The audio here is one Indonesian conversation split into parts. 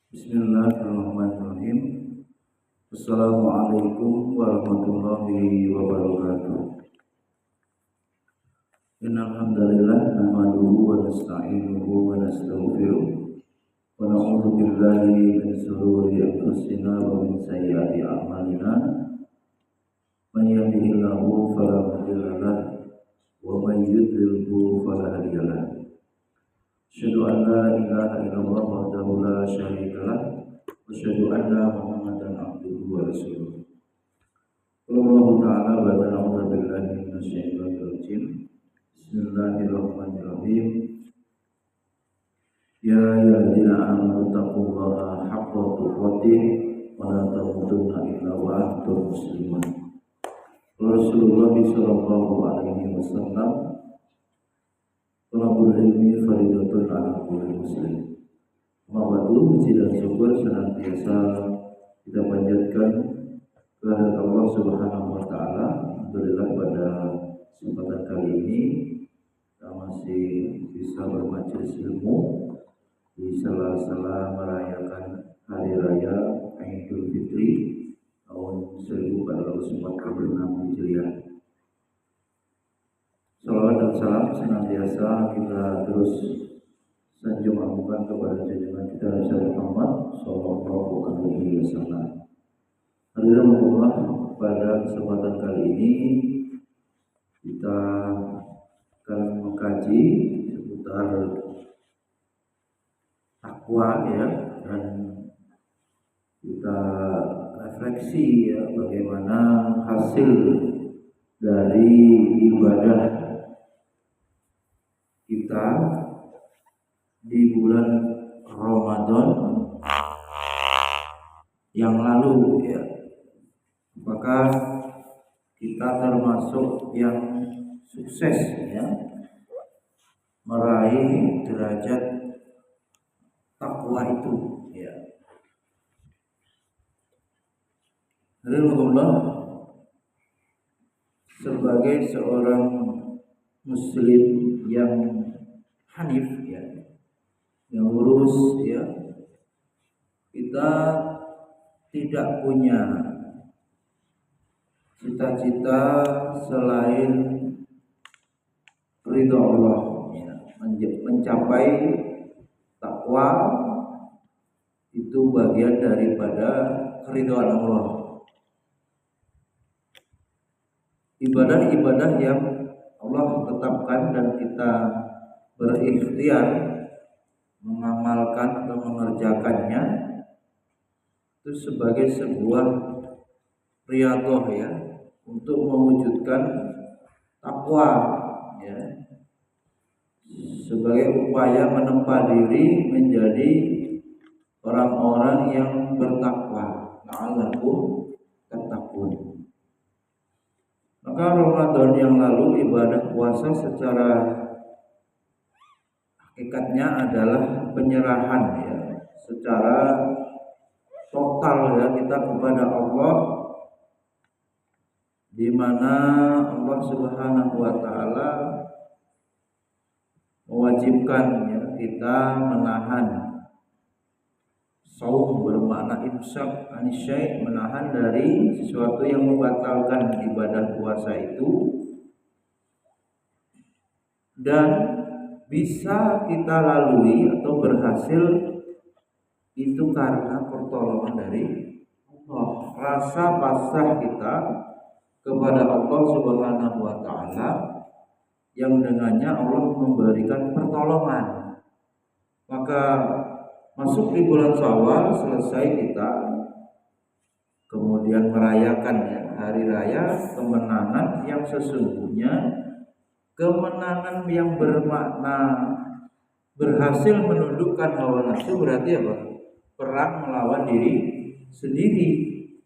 Bismillahirrahmanirrahim. Assalamualaikum warahmatullahi wabarakatuh. Innal hamdalillah nahmaduhu wa nasta'inuhu wa nastaghfiruh wa na'udzu billahi min shururi anfusina wa min sayyiati a'malina. Man yahdihillahu fala mudilla lahu wa man yudlilhu fala hadiya lahu. Asyhadu an la ilaha illallah wahdahu la syarika lah wa asyhadu anna Muhammadan abduhu wa rasuluh. Allah Ta'ala wa na'udzu billahi minasyaitonir rajim. Bismillahirrahmanirrahim. Ya ayyuhalladzina amanu taqullaha haqqa tuqatih wa la tamutunna illa wa antum muslimun. Rasulullah sallallahu alaihi wasallam, talabul ilmi faridatun ala kulli muslim. Mawadu puji dan syukur senantiasa kita panjatkan kepada Allah Subhanahu wa taala. Alhamdulillah pada kesempatan kali ini kita masih bisa bermajelis ilmu di sela-sela merayakan hari raya Idul Fitri tahun 1446 Hijriah. Salawat dan salam senantiasa kita terus sanjungan kepada junjungan kita Nabi Muhammad sallallahu alaihi wasallam. Alhamdulillah pada kesempatan kali ini kita akan mengkaji seputar takwa ya, dan kita refleksi ya bagaimana hasil dari ibadah kita di bulan Ramadan yang lalu ya. Apakah kita termasuk yang sukses ya meraih derajat takwa itu ya. Alhamdulillah, sebagai seorang muslim yang hanif ya, yang lurus ya, kita tidak punya cita-cita selain ridha Allah ya. Mencapai takwa itu bagian daripada keridhaan Allah. Ibadah-ibadah yang Allah tetapkan dan kita berikhtiar mengamalkan atau mengerjakannya itu sebagai sebuah riyadhah ya, untuk mewujudkan takwa ya, sebagai upaya menempa diri menjadi orang-orang yang bertakwa. La'allakum tattaqun. Maka Ramadan yang lalu ibadah puasa secara hakikatnya adalah penyerahan ya, secara total ya kita kepada Allah, di mana Allah Subhanahu wa taala mewajibkan ya kita menahan saum, bermakna imsak anisyai, menahan dari sesuatu yang membatalkan ibadah puasa itu, dan bisa kita lalui atau berhasil itu karena pertolongan dari Allah. Rasa pasrah kita kepada Allah Subhanahu wa taala yang dengannya Allah memberikan pertolongan. Maka masuk di bulan Syawal, selesai kita kemudian merayakan ya, hari raya kemenangan yang sesungguhnya, kemenangan yang bermakna berhasil menundukkan hawa nafsu. Berarti apa? Perang melawan diri sendiri,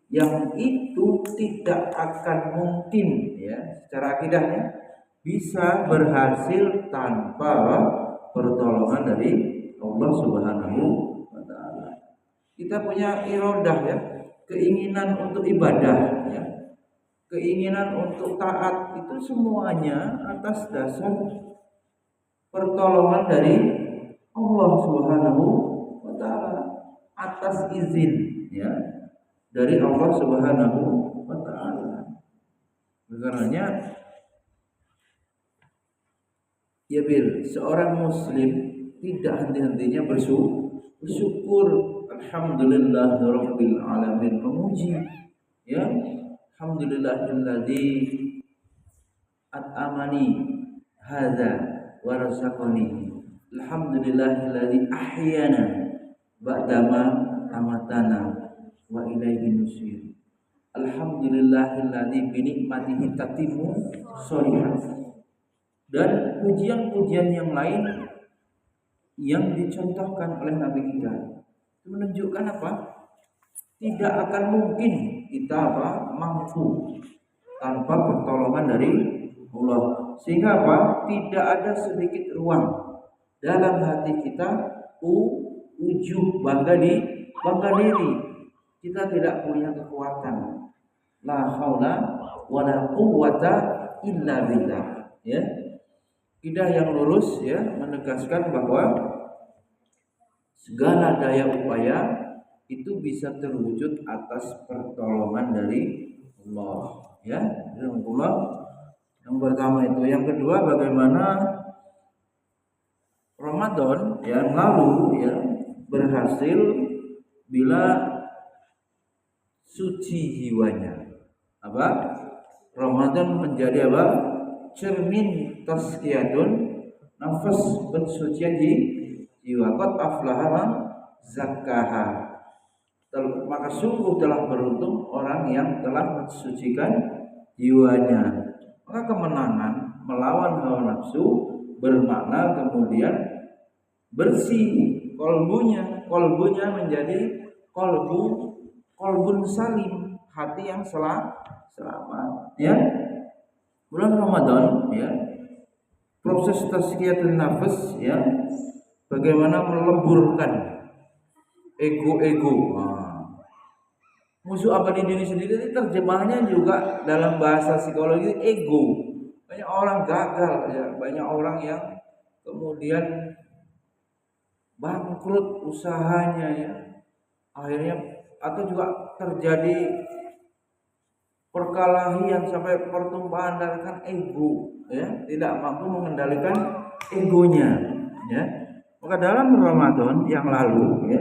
yang itu tidak akan mungkin ya secara akidahnya bisa berhasil tanpa pertolongan dari Allah Subhanahu wa taala. Kita punya iradah ya, keinginan untuk ibadah ya, keinginan untuk taat, itu semuanya atas dasar pertolongan dari Allah Subhanahu wa taala. atas izin ya dari Allah Subhanahu wa taala. Karenanya ya seorang muslim tidak henti-hentinya bersyukur. Alhamdulillahirabbil alamin, memuji ya. Alhamdulillahilladzi at'amani hadza wa razaqani. Alhamdulillahilladzi ahyana ba'dama amatana wa ilaihi nusyur. Alhamdulillahilladzi bi nikmatihi tatimmu sholihat. Dan pujian-pujian yang lain yang dicontohkan oleh Nabi kita itu menunjukkan apa? Tidak akan mungkin kita mampu tanpa pertolongan dari Allah. Sehingga tidak ada sedikit ruang dalam hati kita ujub bangga diri. Kita tidak punya kekuatan. La haula wala quwwata illa billah. Ya. Kaidah yang lurus ya menegaskan bahwa segala daya upaya itu bisa terwujud atas pertolongan dari Allah ya. Allah yang pertama itu. Yang kedua, bagaimana Ramadan yang lalu ya berhasil bila suci jiwanya. Ramadan menjadi cermin tazkiyatun nafas, pensucian jiwa. Qad aflaha man zakkaha. Maka sungguh telah beruntung orang yang telah mensucikan jiwanya. Maka kemenangan melawan hawa nafsu bermakna kemudian bersih kolbunya menjadi kolbun salim, hati yang selamat ya. Bulan Ramadan ya, proses tazkiyatun nafas ya, bagaimana melemburkan ego. Musuh abadi diri sendiri, terjemahannya juga dalam bahasa psikologi ego. Banyak orang gagal ya, banyak orang yang kemudian bangkrut usahanya ya, akhirnya atau juga terjadi perkelahian sampai pertumpahan darah kan ego ya, tidak mampu mengendalikan egonya ya. Maka dalam Ramadan yang lalu ya,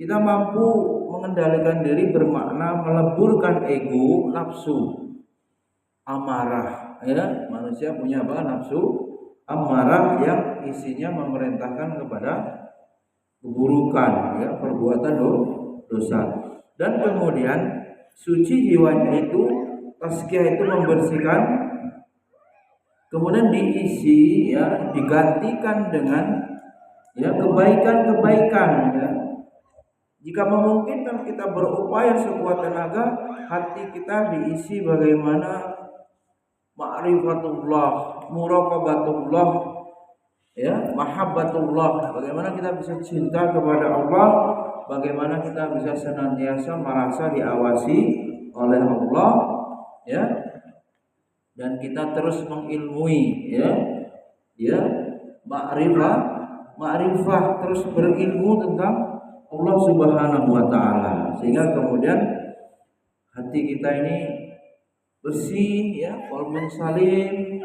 kita mampu mengendalikan diri bermakna meleburkan ego, nafsu amarah ya. Manusia punya nafsu amarah yang isinya memerintahkan kepada keburukan ya, perbuatan dosa. Dan kemudian suci jiwanya itu, tazkiyah itu membersihkan, kemudian diisi ya, digantikan dengan ya kebaikan ya. Jika memungkinkan kita berupaya sekuat tenaga, hati kita diisi bagaimana ma'rifatullah, muraqabatullah ya, mahabbatullah, bagaimana kita bisa cinta kepada Allah, bagaimana kita bisa senantiasa merasa diawasi oleh Allah ya, dan kita terus mengilmui ya ma'rifah terus berilmu tentang Allah Subhanahu wa taala, sehingga kemudian hati kita ini bersih ya, qalbun salim,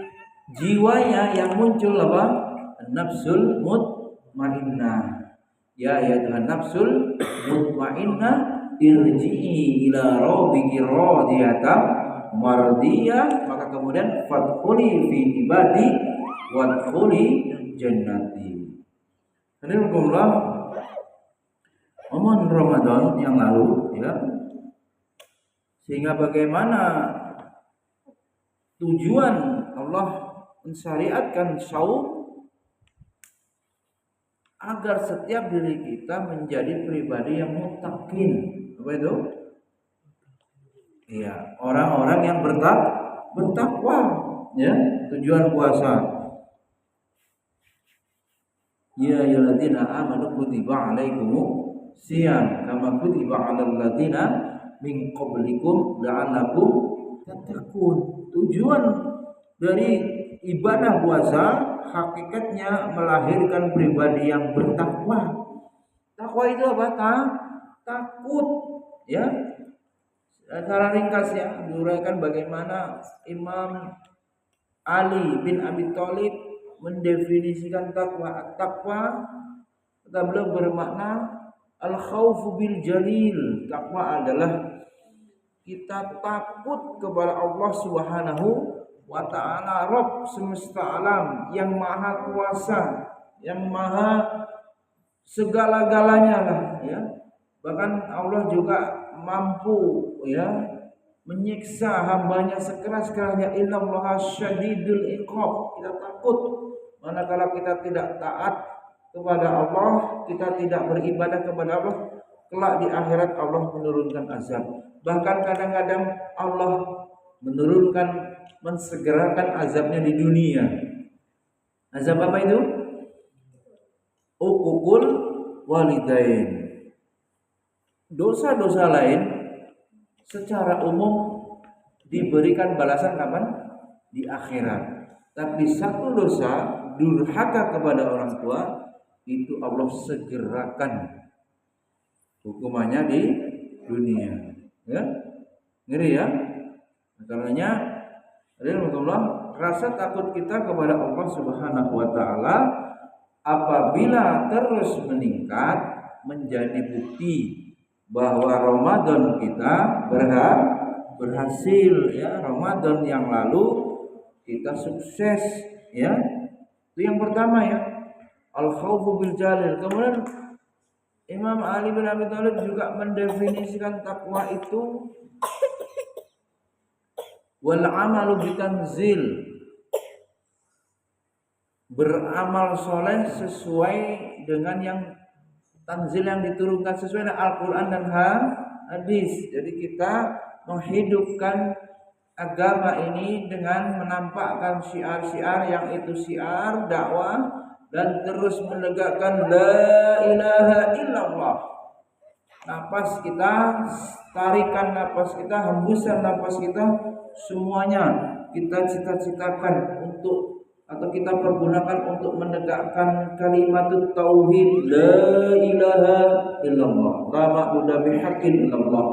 jiwanya yang muncul nafsul mutmainnah. Ya Tuhan, nafsul mutmainnah, irji'i ila rabbiki radiyatan mardiyah. Maka kemudian fadkhuli fi ibadi wadkhuli jannati. Alhamdulillah, momen Ramadan yang lalu ya, sehingga bagaimana tujuan Allah mensyariatkan saum agar setiap diri kita menjadi pribadi yang muttaqin. Apa itu? Iya, orang-orang yang bertakwa ya, tujuan puasa. Ya ayyuhalladzina amanu kutiba alaikumus siyam kama kutiba 'alal ladzina min qablikum la'allakum tattaqun. Tujuan dari ibadah puasa hakikatnya melahirkan pribadi yang bertakwa. Takwa itu apa? Takut. Ya. Secara ringkas ya, diuraikan bagaimana Imam Ali bin Abi Thalib mendefinisikan takwa. Takwa kata beliau bermakna al-khaufu bil jalil. Takwa adalah kita takut kepada Allah Subhanahu wa ta'ala, Rabb semesta alam, yang maha kuasa, yang maha segala-galanya lah ya. Bahkan Allah juga mampu ya menyiksa hambanya sekeras-kerasnya. Innallaha syadidul iqab. Kita takut manakala kita tidak taat kepada Allah, kita tidak beribadah kepada Allah, kelak di akhirat Allah menurunkan azab. Bahkan kadang-kadang Allah mensegerakan azabnya di dunia. Azab apa itu? Uququl walidain. Dosa-dosa lain secara umum diberikan balasan kapan? Di akhirat. Tapi satu dosa, durhaka kepada orang tua, itu Allah segerakan hukumannya di dunia. Ya, ngeri ya. Karenanya, rasa takut kita kepada Allah Subhanahu wa ta'ala apabila terus meningkat menjadi bukti bahwa Ramadan kita berhasil ya. Ramadan yang lalu kita sukses ya. Itu yang pertama ya, al-khaufu bil jalil. Kemudian Imam Ali bin Abi Thalib juga mendefinisikan takwa itu wal amalu bitanzil, beramal soleh sesuai dengan yang tanzil, yang diturunkan sesuai dengan Al-Quran dan hadis. Jadi kita menghidupkan agama ini dengan menampakkan syiar-syiar yang itu syiar dakwah, dan terus menegakkan la ilaha illallah. Napas kita, tarikan napas kita, hembusan napas kita, semuanya kita cita-citakan untuk, atau kita pergunakan untuk menegakkan kalimat tauhid la ilaha illallah, la ma'budu bihaqqin illallah,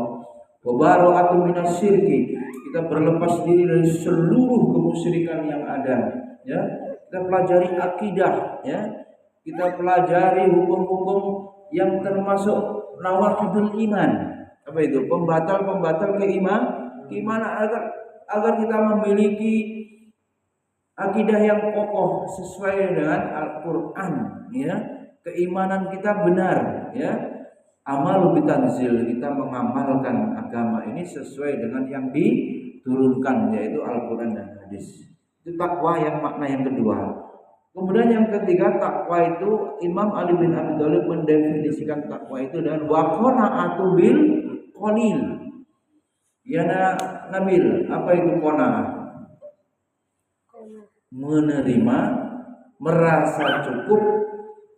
wa bara'atu minasyirki. Kita berlepas diri dari seluruh kemusyrikan yang ada ya. Kita pelajari akidah ya. Kita pelajari hukum-hukum yang termasuk nawaqidul iman. Apa itu? Pembatal-pembatal keimanan, agar kita memiliki akidah yang kokoh sesuai dengan Al-Qur'an ya. Keimanan kita benar ya. Amal bitanzil, kita mengamalkan agama ini sesuai dengan yang diturunkan, yaitu Al-Qur'an dan hadis. Itu takwa yang makna yang kedua. Kemudian yang ketiga, takwa itu Imam Ali bin Abi Thalib mendefinisikan takwa itu dengan waqana'atu bil qalil. Ya Nabil, apa itu qanaah? Menerima, merasa cukup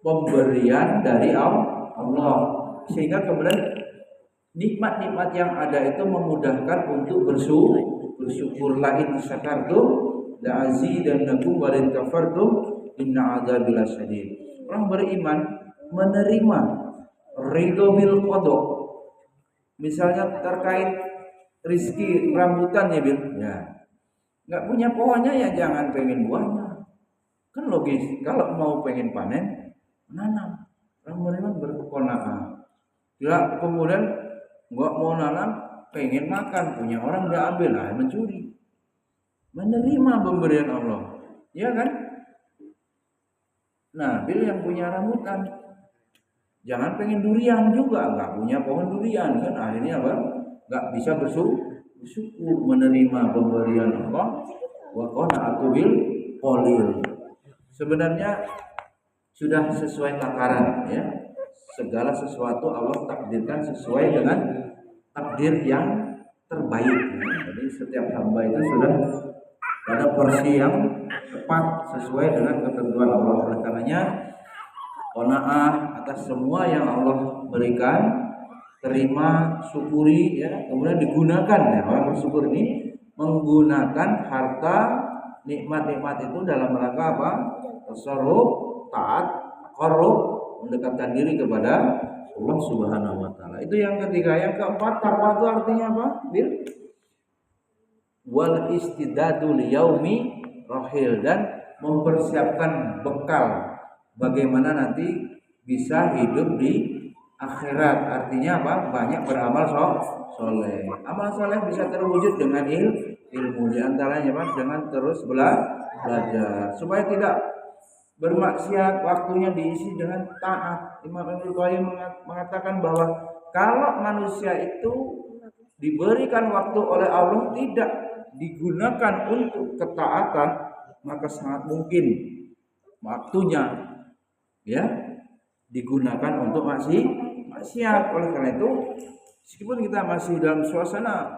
pemberian dari Allah, sehingga kemudian nikmat-nikmat yang ada itu memudahkan untuk bersyukur. La in syakartum la azidannakum wa in kafartum inna adzabi lasyadid. Orang beriman menerima ridho bil qada. Misalnya terkait rizki rambutan ya Bil, ya nggak punya pohonnya ya jangan pengen buahnya, kan logis. Kalau mau pengen panen, menanam. Orang beriman berqanaah. Ya, kemudian nggak mau nanam, pengen makan, punya orang udah ambil, lah mencuri. Menerima pemberian Allah, ya kan? Nah, Bil yang punya rambutan, jangan pengen durian juga, nggak punya pohon durian kan, akhirnya apa? Nggak bisa bersyukur menerima pemberian Allah. Wa qana'atu bil qalil. Sebenarnya sudah sesuai takaran ya. Segala sesuatu Allah takdirkan sesuai dengan takdir yang terbaik ya. Jadi setiap hamba itu sudah pada porsi yang tepat sesuai dengan ketentuan Allah. Oleh karenanya qanaah atas semua yang Allah berikan, terima, syukuri ya, kemudian digunakan ya. Orang bersyukur ini menggunakan harta nikmat-nikmat itu dalam rangka apa? Tasarruf, taat, qarrub, mendekatkan diri kepada Allah Subhanahu wa taala. Itu yang ketiga. Yang keempat, takwa itu artinya apa? Bil wal istidadu liyaumi rahil, dan mempersiapkan bekal bagaimana nanti bisa hidup di akhirat. Artinya apa? Banyak beramal soleh. Amal soleh bisa terwujud dengan ilmu, di antaranya apa? Dengan terus belajar supaya tidak bermaksiat, waktunya diisi dengan taat. Imam Ibnu Qayyim mengatakan bahwa kalau manusia itu diberikan waktu oleh Allah tidak digunakan untuk ketaatan, maka sangat mungkin waktunya ya digunakan untuk maksiat. Oleh karena itu, meskipun kita masih dalam suasana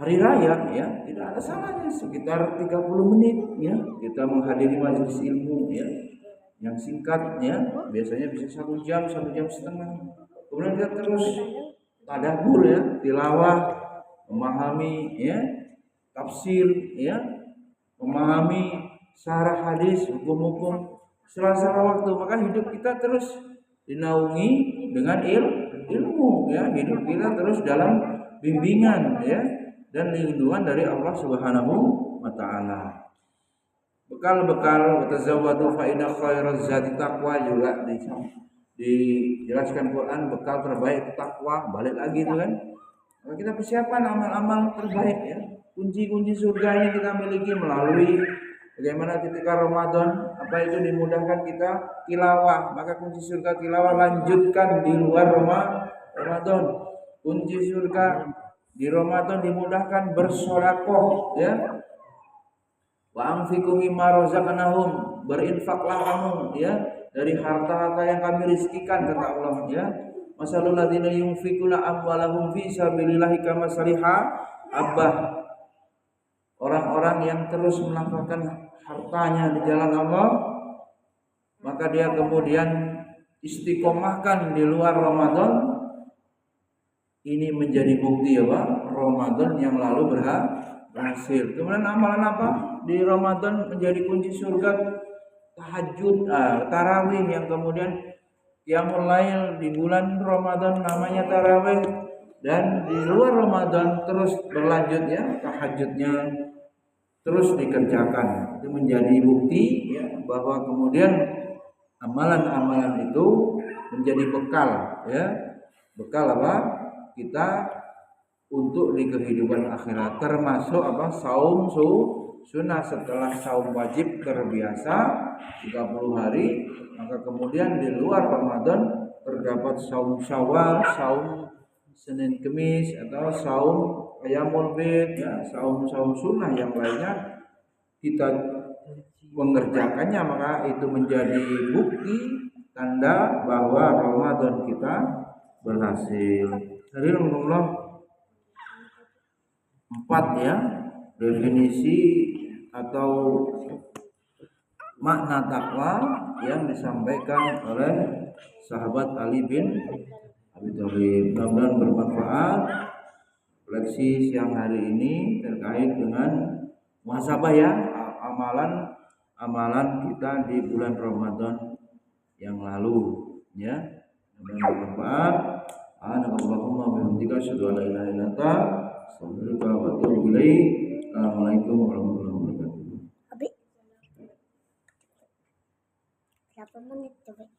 hari raya ya, tidak ada salahnya sekitar 30 menit ya kita menghadiri majelis ilmu ya yang singkat ya, biasanya bisa 1 jam, 1,5 jam. Kemudian kita terus tadabbur ya, tilawah, memahami ya tafsir ya, memahami syarah hadis, hukum-hukum sela-sela waktu, maka hidup kita terus dinaungi dengan ilmu ya, hidup kita terus dalam bimbingan ya dan lindungan dari Allah Subhanahu wa taala. Bekal-bekal tazawwadu fa inna khairaz zadi taqwa juga dijelaskan Quran, bekal terbaik itu takwa. Balik lagi itu kan. Maka kita persiapkan amal-amal terbaik ya. Kunci-kunci surga yang kita miliki melalui bagaimana ketika Ramadan, apa itu dimudahkan kita tilawah, maka kunci surga tilawah lanjutkan di luar Ramadan. Kunci surga di Ramadan dimudahkan bersedekah ya. Wa anfiqu mimma razaqnahum, berinfaklah kamu ya dari harta-harta yang kami rizkikan, kata Allah ya. Masalul ladzina yunfiquna amwalahum fi sabilillahi kamasaliha abbah, orang-orang yang terus menafkahkan hartanya di jalan Allah, maka dia kemudian istiqomahkan di luar Ramadan. Ini menjadi bukti ya Pak, Ramadan yang lalu berhasil. Kemudian amalan apa di Ramadan menjadi kunci surga? Tahajud, tarawih, yang kemudian qiyamul lail di bulan Ramadan namanya tarawih, dan di luar Ramadan terus berlanjut ya tahajudnya terus dikerjakan. Itu menjadi bukti ya bahwa kemudian amalan-amalan itu menjadi bekal ya. Bekal apa? Kita untuk di kehidupan akhirat, termasuk apa? Saum sunnah. Setelah saum wajib terbiasa 30 hari, maka kemudian di luar Ramadan terdapat saum Syawal, saum Senin Kemis, atau saum Qiyamul Bid ya, saum-saum sunnah yang lainnya kita mengerjakannya, maka itu menjadi bukti tanda bahwa Ramadan kita berhasil. Hadirin Allah, 4 ya definisi atau makna takwa yang disampaikan oleh sahabat Ali bin Abi Thalib. Mudah-mudahan bermanfaat refleksi siang hari ini terkait dengan muhasabah ya, amalan kita di bulan Ramadan yang lalu ya. Mudah-mudahan bermanfaat. Allahumma wa bihamdika asyhadu an la ilaha illa anta astaghfiruka wa atubu ilaik. Assalamualaikum warahmatullahi wabarakatuh. Abi, berapa menit coba?